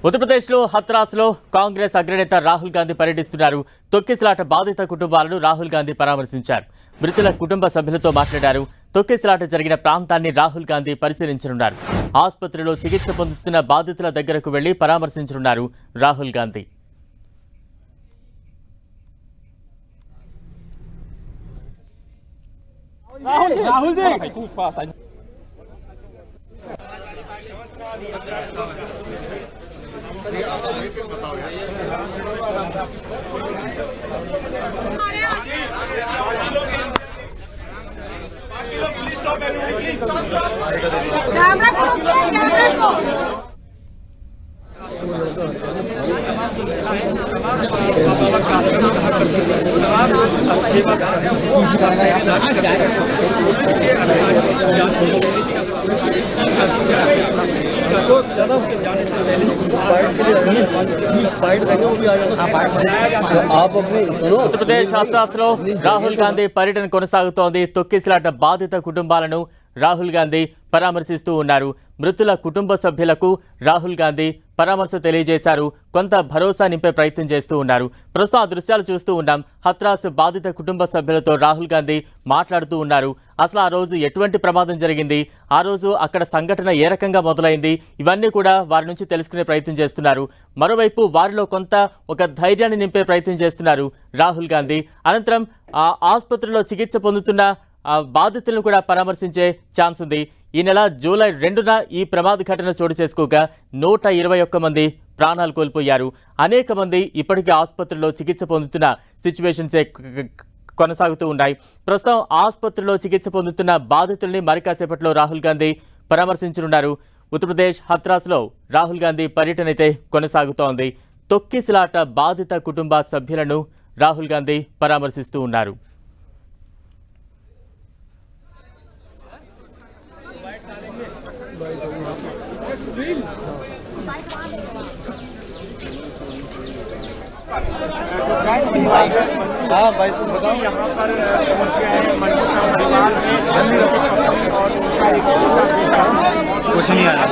ఉత్తరప్రదేశ్లో హత్రాస్లో కాంగ్రెస్ అగ్రనేత రాహుల్ గాంధీ పర్యటిస్తున్నారు. తొక్కిసలాట బాధిత కుటుంబాలను రాహుల్ గాంధీ పరామర్శించారు. మృతుల కుటుంబ సభ్యులతో మాట్లాడారు. తొక్కిసలాట జరిగిన ప్రాంతాన్ని రాహుల్ గాంధీ పరిశీలించనున్నారు. ఆసుపత్రిలో చికిత్స పొందుతున్న బాధితుల దగ్గరకు వెళ్లి పరామర్శించనున్నారు రాహుల్ గాంధీ. राहुल जी ఉత్తరప్రదేశ్ హత్రాస్లో రాహుల్ గాంధీ పర్యటన కొనసాగుతోంది. తొక్కిసలాట బాధిత కుటుంబాలను రాహుల్ గాంధీ పరామర్శిస్తూ ఉన్నారు. మృతుల కుటుంబ సభ్యులకు రాహుల్ గాంధీ పరామర్శ తెలియజేశారు. కొంత భరోసా నింపే ప్రయత్నం చేస్తూ ఉన్నారు. ప్రస్తుతం ఆ దృశ్యాలు చూస్తూ ఉన్నాం. హత్రాస్ బాధిత కుటుంబ సభ్యులతో రాహుల్ గాంధీ మాట్లాడుతూ ఉన్నారు. అసలు ఆ రోజు ఎటువంటి ప్రమాదం జరిగింది, ఆ రోజు అక్కడ సంఘటన ఏ రకంగా మొదలైంది, ఇవన్నీ కూడా వారి నుంచి తెలుసుకునే ప్రయత్నం చేస్తున్నారు. మరోవైపు వారిలో కొంత ఒక ధైర్యాన్ని నింపే ప్రయత్నం చేస్తున్నారు రాహుల్ గాంధీ. అనంతరం ఆ ఆసుపత్రిలో చికిత్స పొందుతున్న బాధితులను కూడా పరామర్శించే ఛాన్స్ ఉంది. ఈ నెల జూలై 2న ఈ ప్రమాద ఘటన చోటు చేసుకోగా 121 మంది ప్రాణాలు కోల్పోయారు. అనేక మంది ఇప్పటికీ ఆసుపత్రిలో చికిత్స పొందుతున్న సిచ్యువేషన్సే కొనసాగుతూ ఉన్నాయి. ప్రస్తుతం ఆసుపత్రిలో చికిత్స పొందుతున్న బాధితుల్ని మరి కాసేపట్లో రాహుల్ గాంధీ పరామర్శించనున్నారు. ఉత్తరప్రదేశ్ హత్రాస్లో రాహుల్ గాంధీ పర్యటన అయితే కొనసాగుతోంది. తొక్కిసలాట బాధిత కుటుంబ సభ్యులను రాహుల్ గాంధీ పరామర్శిస్తూ ఉన్నారు. हाँ भाई तुम बताओ यहाँ पर कुछ नहीं आया।